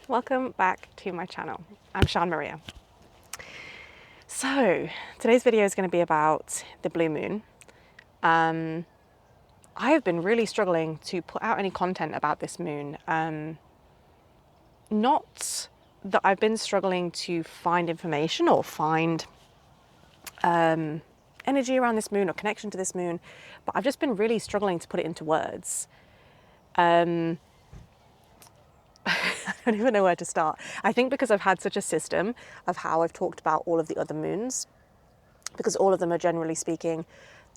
welcome back to my channel. I'm Sian Maria. So today's video is going to be about the blue moon. I have been really struggling to put out any content about this moon. Not that I've been struggling to find information or find energy around this moon or connection to this moon, but I've just been really struggling to put it into words. I don't even know where to start. I think because I've had such a system of how I've talked about all of the other moons, because all of them are generally speaking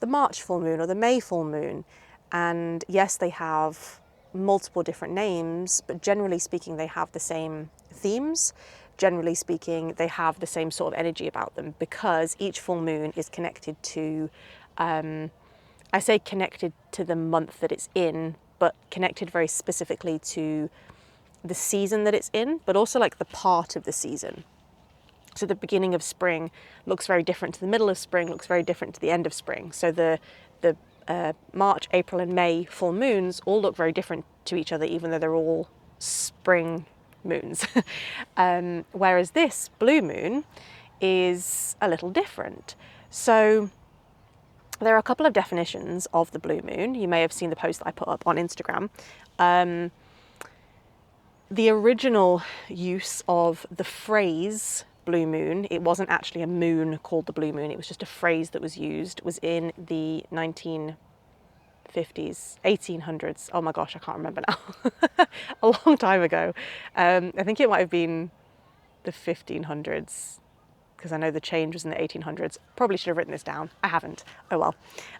the March full moon or the May full moon. And yes, they have multiple different names, but generally speaking, they have the same themes. Generally speaking, they have the same sort of energy about them because each full moon is connected to, I say connected to the month that it's in, but connected very specifically to the season that it's in, but also like the part of the season. So the beginning of spring looks very different to the middle of spring, looks very different to the end of spring. So the March, April and May full moons all look very different to each other, even though they're all spring moons. Whereas this blue moon is a little different. So there are a couple of definitions of the blue moon. You may have seen the post that I put up on Instagram. The original use of the phrase blue moon, it wasn't actually a moon called the blue moon, it was just a phrase that was used, was in the 1950s, 1800s. Oh my gosh, I can't remember now. A long time ago. I think it might have been the 1500s, because I know the change was in the 1800s. Probably should have written this down. I haven't. Oh well.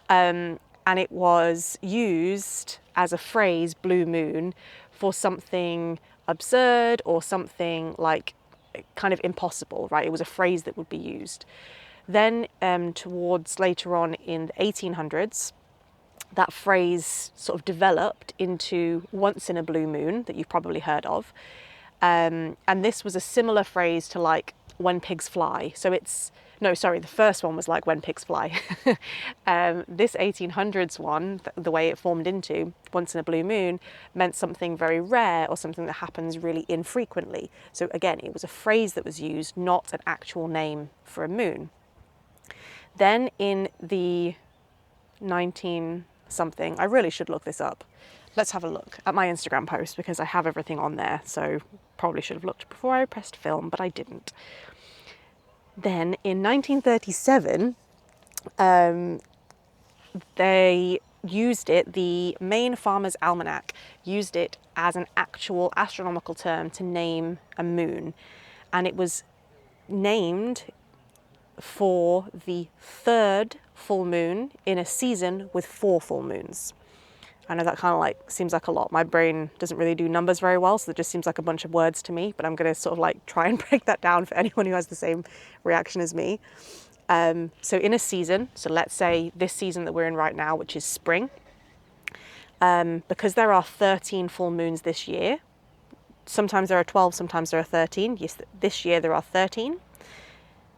And it was used as a phrase, blue moon, for something absurd or something like kind of impossible, right? It was a phrase that would be used. Then towards later on in the 1800s, that phrase sort of developed into once in a blue moon that you've probably heard of. And this was a similar phrase to like when pigs fly. So it's, no, sorry, the first one was like when pigs fly. This 1800s one, the way it formed into once in a blue moon, meant something very rare or something that happens really infrequently. So again, it was a phrase that was used, not an actual name for a moon. Then in the 19 something, I really should look this up. Let's have a look at my Instagram post because I have everything on there. So probably should have looked before I pressed film, but I didn't. Then in 1937, they used it, the Maine Farmer's Almanac used it as an actual astronomical term to name a moon. And it was named for the third full moon in a season with 4 full moons. I know that kind of like seems like a lot. My brain doesn't really do numbers very well, so it just seems like a bunch of words to me, but I'm going to sort of like try and break that down for anyone who has the same reaction as me. So in a season, so let's say this season that we're in right now, which is spring, because there are 13 full moons this year, sometimes there are 12, sometimes there are 13. Yes, this year there are 13.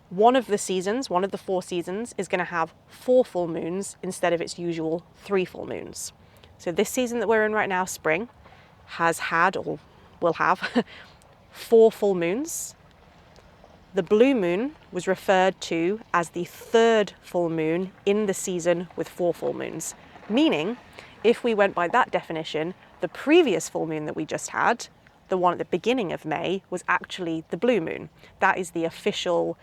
One of the seasons, one of the 4 seasons, is going to have 4 full moons instead of its usual 3 full moons. So this season that we're in right now, spring, has had or will have 4 full moons. The blue moon was referred to as the third full moon in the season with 4 full moons. Meaning, if we went by that definition, the previous full moon that we just had, the one at the beginning of May, was actually the blue moon. That is the official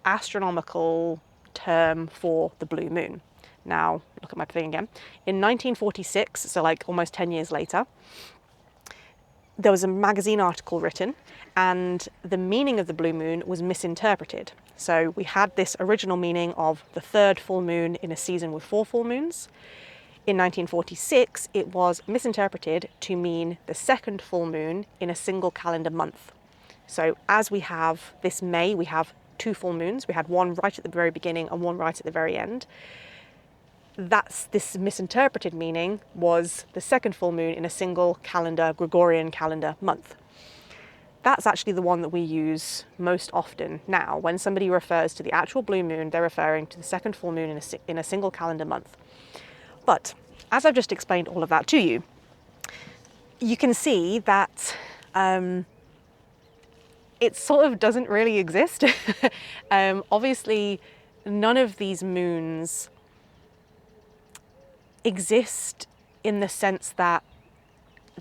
astronomical term for the blue moon. Now, look at my thing again. In 1946, so like almost 10 years later, there was a magazine article written and the meaning of the blue moon was misinterpreted. So we had this original meaning of the third full moon in a season with 4 full moons. In 1946, it was misinterpreted to mean the second full moon in a single calendar month. So as we have this May, we have 2 full moons. We had one right at the very beginning and one right at the very end. That's this misinterpreted meaning was the second full moon in a single calendar, Gregorian calendar month. That's actually the one that we use most often now. When somebody refers to the actual blue moon, they're referring to the second full moon in a single calendar month. But as I've just explained all of that to you, you can see that it sort of doesn't really exist. Obviously, none of these moons exist in the sense that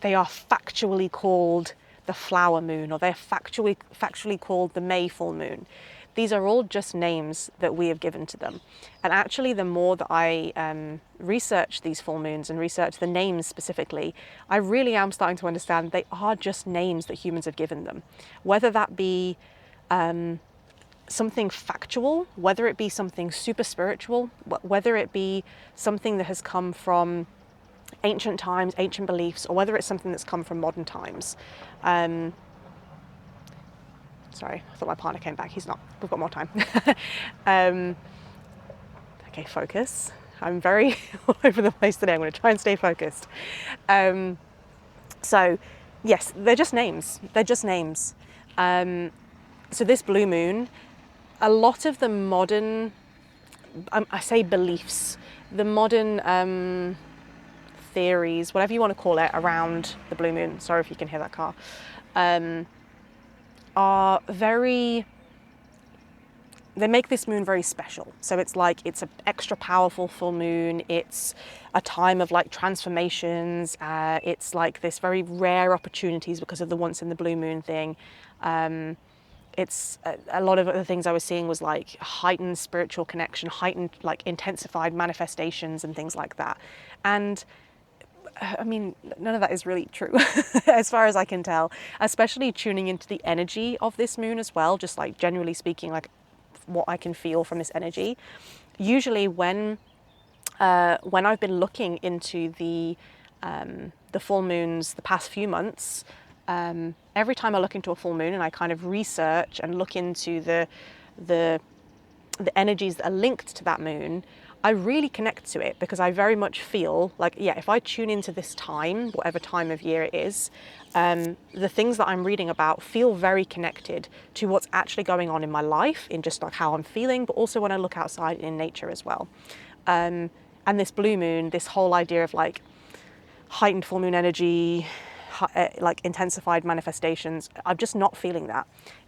they are factually called the flower moon, or they're factually called the May full moon. These are all just names that we have given to them. And actually, the more that I research these full moons and research the names specifically, I really am starting to understand they are just names that humans have given them. Whether that be something factual, whether it be something super spiritual, whether it be something that has come from ancient times, ancient beliefs, or whether it's something that's come from modern times. Sorry, I thought my partner came back. He's not. We've got more time. Okay, focus. I'm very all over the place today. I'm going to try and stay focused. So, yes, they're just names. They're just names. So this blue moon, a lot of the modern, I say beliefs, the modern theories, whatever you want to call it, around the blue moon, sorry if you can hear that car, are very, they make this moon very special. So it's like, it's an extra powerful full moon. It's a time of like transformations. It's like this very rare opportunities because of the once in the blue moon thing. It's a lot of the things I was seeing was like heightened spiritual connection, heightened like intensified manifestations and things like that. And I mean, none of that is really true as far as I can tell, especially tuning into the energy of this moon as well, just like generally speaking, like what I can feel from this energy. Usually when I've been looking into the full moons the past few months, every time I look into a full moon and I kind of research and look into the energies that are linked to that moon, I really connect to it because I very much feel like, yeah, if I tune into this time, whatever time of year it is, the things that I'm reading about feel very connected to what's actually going on in my life, in just like how I'm feeling, but also when I look outside in nature as well. And this blue moon, this whole idea of like heightened full moon energy, like intensified manifestations, I'm just not feeling that.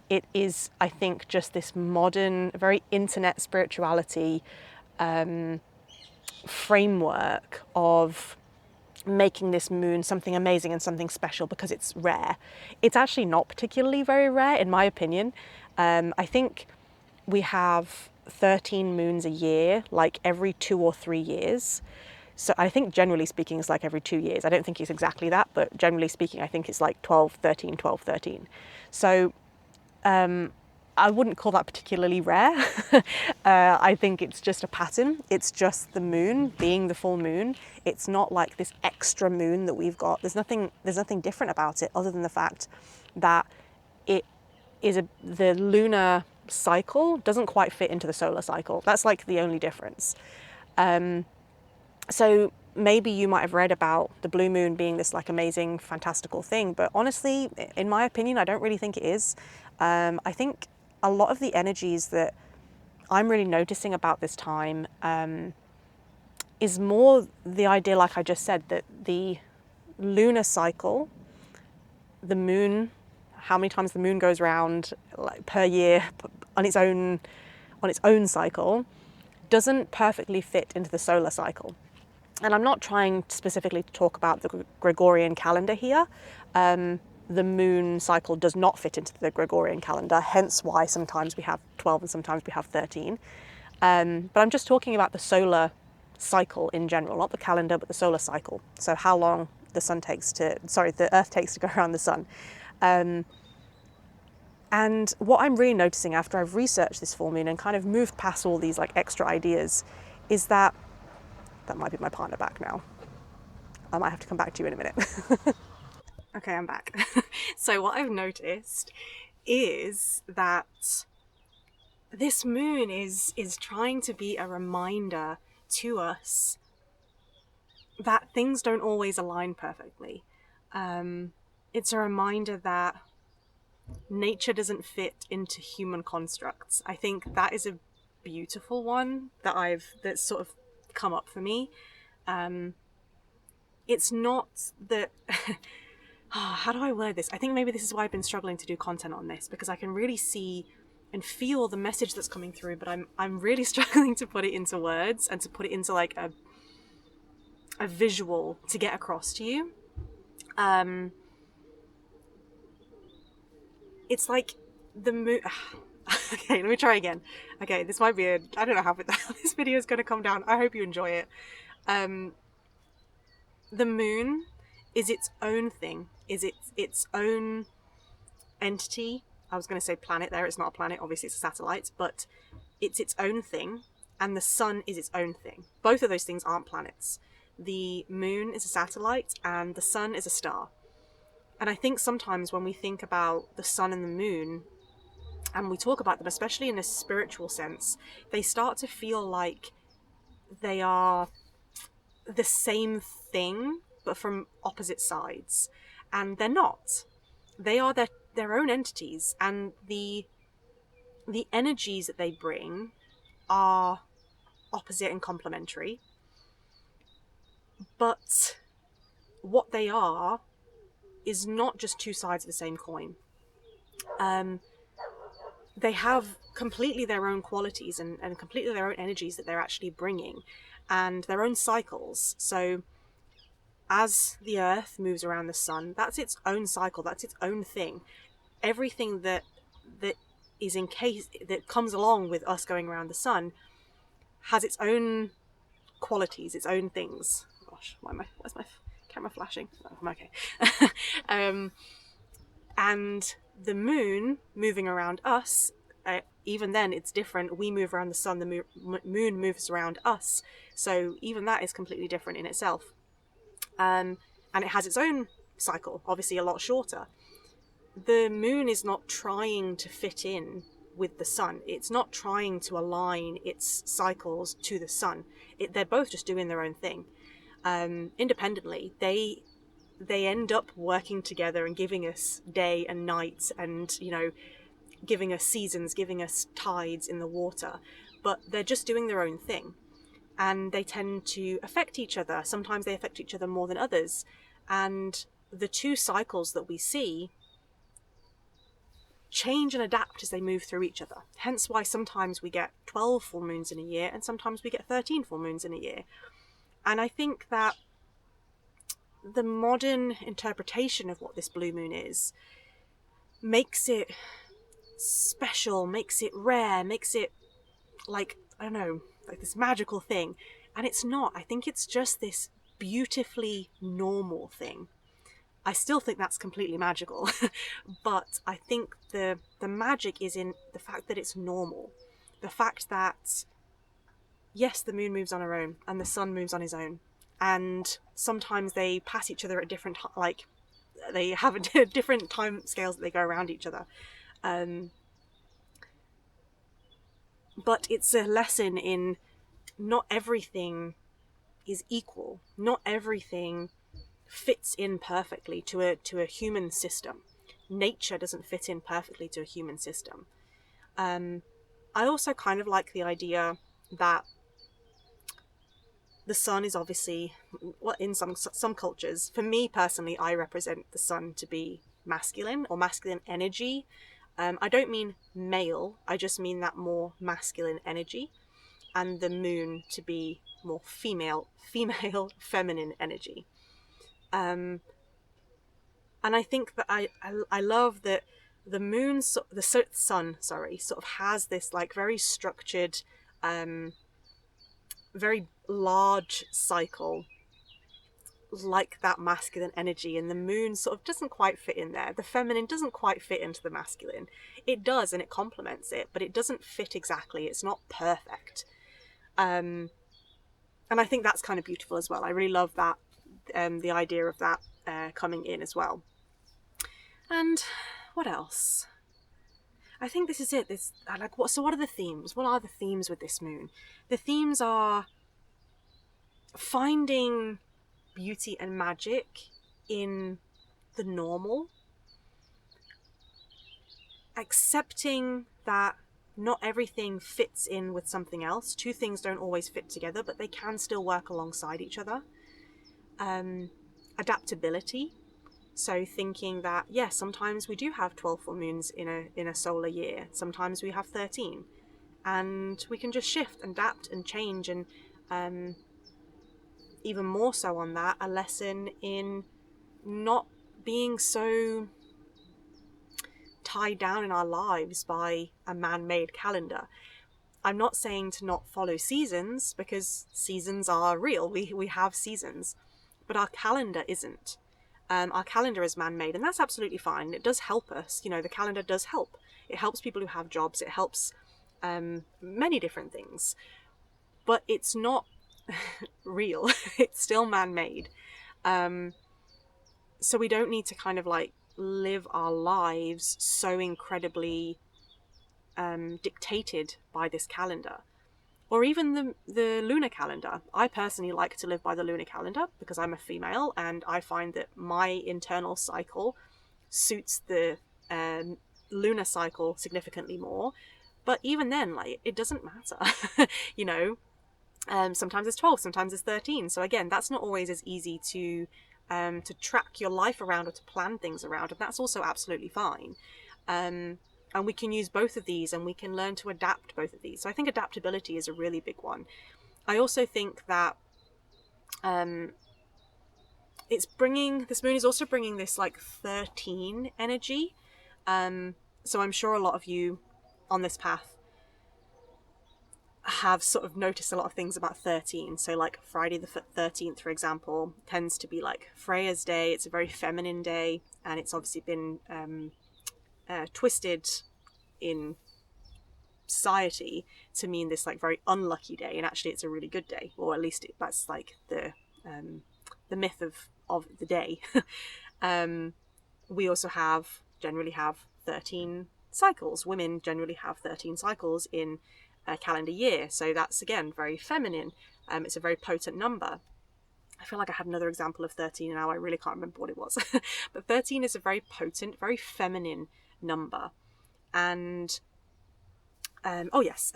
It is, I think, just this modern, very internet spirituality framework of making this moon something amazing and something special because it's rare. It's actually not particularly very rare, in my opinion. I think we have 13 moons a year, like every 2 or 3 years. So I think generally speaking it's like every 2 years. I don't think it's exactly that, but generally speaking I think it's like 12, 13, 12, 13. So I wouldn't call that particularly rare. I think it's just a pattern. It's just the moon being the full moon. It's not like this extra moon that we've got. There's nothing different about it other than the fact that it is the lunar cycle doesn't quite fit into the solar cycle. That's like the only difference. So maybe you might have read about the blue moon being this like amazing, fantastical thing, but honestly, in my opinion, I don't really think it is. I think a lot of the energies that I'm really noticing about this time is more the idea, like I just said, that the lunar cycle, the moon, how many times the moon goes round like per year on its own cycle, doesn't perfectly fit into the solar cycle. And I'm not trying specifically to talk about the Gregorian calendar here. The moon cycle does not fit into the Gregorian calendar, hence why sometimes we have 12 and sometimes we have 13. But I'm just talking about the solar cycle in general, not the calendar, but the solar cycle. So how long the Earth takes to go around the sun. And what I'm really noticing after I've researched this full moon and kind of moved past all these like extra ideas is that might be my partner back now. I might have to come back to you in a minute. Okay, I'm back. So what I've noticed is that this moon is trying to be a reminder to us that things don't always align perfectly. It's a reminder that nature doesn't fit into human constructs. I think that is a beautiful one that's sort of come up for me. It's not that how do I word this? I think maybe this is why I've been struggling to do content on this, because I can really see and feel the message that's coming through, but I'm really struggling to put it into words and to put it into like a visual to get across to you. It's like the moon. Okay, let me try again. Okay, this might be I don't know how this video is going to come down. I hope you enjoy it. The moon is its own thing, is its own entity. I was going to say planet there. It's not a planet, obviously it's a satellite, but it's its own thing, and the sun is its own thing. Both of those things aren't planets. The moon is a satellite and the sun is a star. And I think sometimes when we think about the sun and the moon, and we talk about them, especially in a spiritual sense, they start to feel like they are the same thing, but from opposite sides. And they're not. They are their own entities, and the energies that they bring are opposite and complementary. But what they are is not just two sides of the same coin. They have completely their own qualities and completely their own energies that they're actually bringing, and their own cycles. So as the earth moves around the sun, that's its own cycle, that's its own thing. Everything that is in case that comes along with us going around the sun has its own qualities, its own things. Gosh, where's my camera flashing? Oh, I'm okay. And the moon moving around us, even then it's different. We move around the sun, the moon moves around us. So even that is completely different in itself. And it has its own cycle, obviously a lot shorter. The moon is not trying to fit in with the sun. It's not trying to align its cycles to the sun. They're both just doing their own thing. Independently, they end up working together and giving us day and night, and giving us seasons, giving us tides in the water, but they're just doing their own thing, and they tend to affect each other. Sometimes they affect each other more than others, and the two cycles that we see change and adapt as they move through each other. Hence why sometimes we get 12 full moons in a year and sometimes we get 13 full moons in a year. And I think that the modern interpretation of what this blue moon is makes it special, makes it rare, makes it like, I don't know, like this magical thing. And it's not. I think it's just this beautifully normal thing. I still think that's completely magical, but I think the magic is in the fact that it's normal. The fact that, yes, the moon moves on her own and the sun moves on his own, and sometimes they pass each other at different, like, they have different time scales that they go around each other. But it's a lesson in not everything is equal. Not everything fits in perfectly to a human system. Nature doesn't fit in perfectly to a human system. I also kind of like the idea that the sun is obviously, well, in some cultures, for me personally, I represent the sun to be masculine or masculine energy. I don't mean male, I just mean that more masculine energy, and the moon to be more female, feminine energy. And I think that I love that the sun sort of has this like very structured, very large cycle, like that masculine energy, and the moon sort of doesn't quite fit in there. The feminine doesn't quite fit into the masculine. It does, and it complements it, but it doesn't fit exactly. It's not perfect. And I think that's kind of beautiful as well. I really love that, the idea of that coming in as well. And what else? I think this is it. So what are the themes? What are the themes with this moon? The themes are finding beauty and magic in the normal, accepting that not everything fits in with something else. Two things don't always fit together, but they can still work alongside each other. Adaptability, So thinking that, yes, sometimes we do have 12 full moons in a solar year. Sometimes we have 13. And we can just shift and adapt and change. And even more so on that, a lesson in not being so tied down in our lives by a man-made calendar. I'm not saying to not follow seasons, because seasons are real. We have seasons. But our calendar isn't. Our calendar is man-made, and that's absolutely fine. It does help us. The calendar does help. It helps people who have jobs. It helps many different things. But it's not real. It's still man-made. So we don't need to kind of like live our lives so incredibly dictated by this calendar. Or even the lunar calendar. I personally like to live by the lunar calendar because I'm a female, and I find that my internal cycle suits the lunar cycle significantly more. But even then, like, it doesn't matter. Sometimes it's 12, sometimes it's 13. So again, that's not always as easy to track your life around or to plan things around, and that's also absolutely fine. And we can use both of these, and we can learn to adapt both of these. So I think adaptability is a really big one. I also think that this moon is also bringing this like 13 energy. So I'm sure a lot of you on this path have sort of noticed a lot of things about 13. So like Friday the 13th, for example, tends to be like Freya's day. It's a very feminine day, and it's obviously been twisted in society to mean this like very unlucky day, and actually it's a really good day, or at least that's like the myth of the day. We also generally have 13 cycles. Women generally have 13 cycles in a calendar year, so that's again very feminine. It's a very potent number. I feel like I had another example of 13 now. I really can't remember what it was. But 13 is a very potent, very feminine number. And oh yes,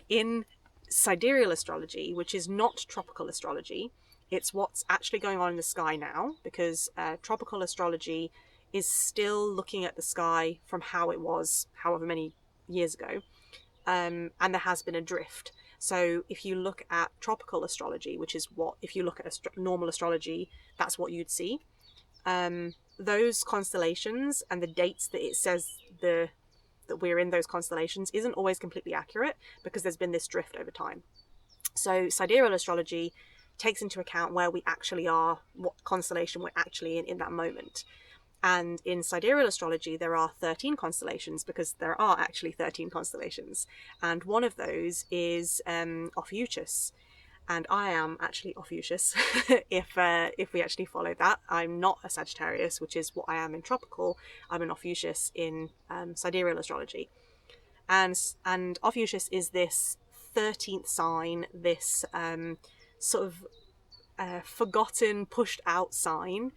in sidereal astrology, which is not tropical astrology, it's what's actually going on in the sky now, because tropical astrology is still looking at the sky from how it was however many years ago, and there has been a drift. So if you look at tropical astrology, which is what, if you look at normal astrology, that's what you'd see. Those constellations and the dates that it says that we're in those constellations isn't always completely accurate, because there's been this drift over time. So sidereal astrology takes into account where we actually are, what constellation we're actually in that moment. And in sidereal astrology, there are 13 constellations, because there are actually 13 constellations. And one of those is Ophiuchus. And I am actually Ophiuchus, if we actually follow that. I'm not a Sagittarius, which is what I am in tropical. I'm an Ophiuchus in sidereal astrology. And Ophiuchus is this 13th sign, this sort of forgotten, pushed out sign.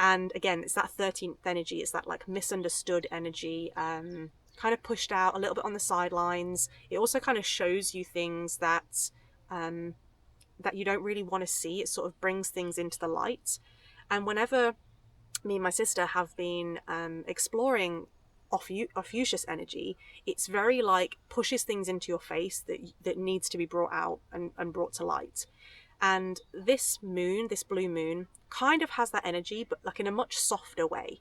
And again, it's that 13th energy. It's that like misunderstood energy, kind of pushed out a little bit on the sidelines. It also kind of shows you things that you don't really want to see. It sort of brings things into the light. And whenever me and my sister have been exploring Ophiuchus energy, it's very like pushes things into your face that needs to be brought out and brought to light. And this moon, this blue moon, kind of has that energy, but like in a much softer way.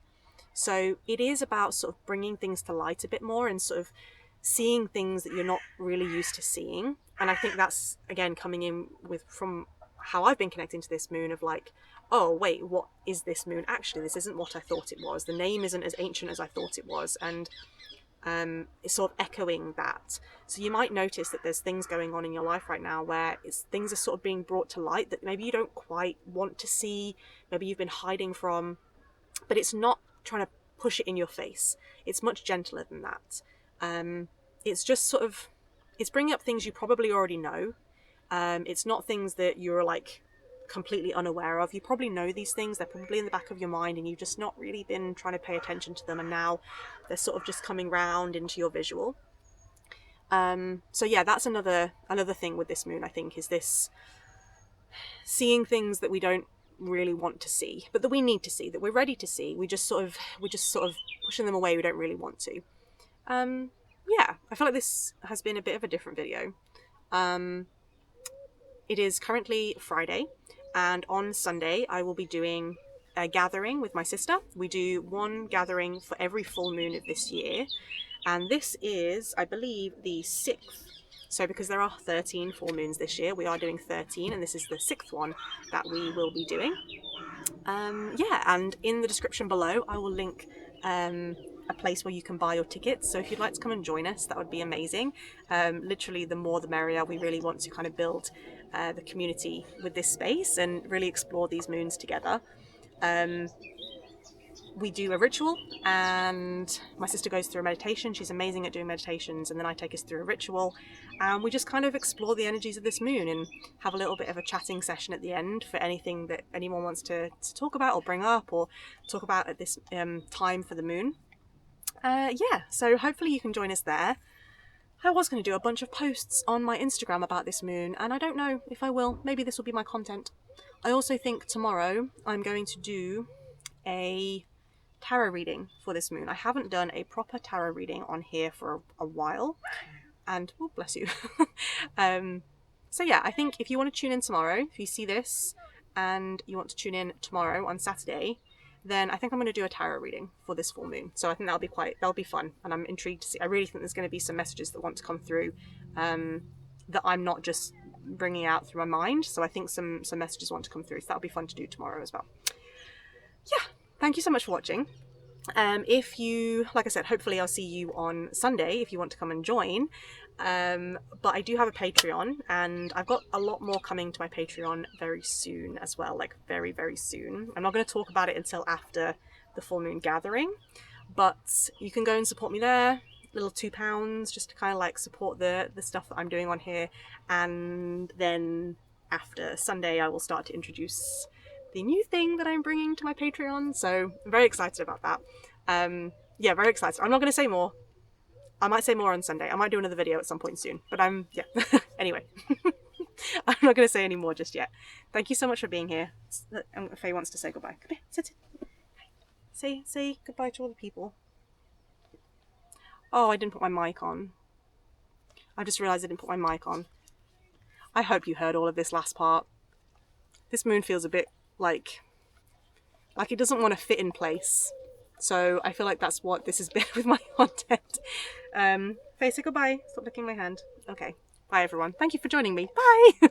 So it is about sort of bringing things to light a bit more, and sort of seeing things that you're not really used to seeing. And I think that's, again, coming in from how I've been connecting to this moon, of like, oh wait, what is this moon actually? This isn't what I thought it was. The name isn't as ancient as I thought it was. And it's sort of echoing that. So you might notice that there's things going on in your life right now where things are sort of being brought to light that maybe you don't quite want to see, maybe you've been hiding from, but it's not trying to push it in your face. It's much gentler than that. It's just sort of, it's bringing up things you probably already know. It's not things that you're like completely unaware of. You probably know these things. They're probably in the back of your mind, and you've just not really been trying to pay attention to them, and now they're sort of just coming round into your visual. So yeah, that's another thing with this moon, I think, is this seeing things that we don't really want to see, but that we need to see, that we're ready to see. We're just sort of pushing them away. We don't really want to. Yeah, I feel like this has been a bit of a different video. It is currently Friday, and on Sunday I will be doing a gathering with my sister. We do one gathering for every full moon of this year, and this is, I believe, the 6th. So because there are 13 full moons this year, we are doing 13, and this is the 6th one that we will be doing. Yeah, and in the description below I will link a place where you can buy your tickets, so if you'd like to come and join us, that would be amazing. Literally, the more the merrier. We really want to kind of build the community with this space and really explore these moons together. We do a ritual, and my sister goes through a meditation. She's amazing at doing meditations, and then I take us through a ritual, and we just kind of explore the energies of this moon and have a little bit of a chatting session at the end for anything that anyone wants to talk about or bring up or talk about at this time for the moon. Yeah, so hopefully you can join us there. I was going to do a bunch of posts on my Instagram about this moon, and I don't know if I will. Maybe this will be my content. I also think tomorrow I'm going to do a tarot reading for this moon. I haven't done a proper tarot reading on here for a while, and oh, bless you. So yeah, I think if you want to tune in tomorrow, if you see this and you want to tune in tomorrow on Saturday, then I think I'm going to do a tarot reading for this full moon. So I think that'll be fun, and I'm intrigued to see. I really think there's going to be some messages that want to come through that I'm not just bringing out through my mind. So I think some messages want to come through. So that'll be fun to do tomorrow as well. Yeah, thank you so much for watching. If you, like I said, hopefully I'll see you on Sunday if you want to come and join. But I do have a Patreon, and I've got a lot more coming to my Patreon very soon as well, like very, very soon. I'm not going to talk about it until after the full moon gathering, but you can go and support me there. Little £2 just to kind of like support the stuff that I'm doing on here. And then after Sunday I will start to introduce the new thing that I'm bringing to my Patreon, so I'm very excited about that. Yeah, very excited. I'm not going to say more. I might say more on Sunday. I might do another video at some point soon, but yeah. Anyway, I'm not going to say any more just yet. Thank you so much for being here. Faye wants to say goodbye. Come here, sit. Say goodbye to all the people. Oh, I didn't put my mic on. I just realised I didn't put my mic on. I hope you heard all of this last part. This moon feels a bit like it doesn't want to fit in place. So I feel like that's what this has been with my content. Faye, say goodbye. Stop licking my hand. Okay. Bye everyone. Thank you for joining me. Bye!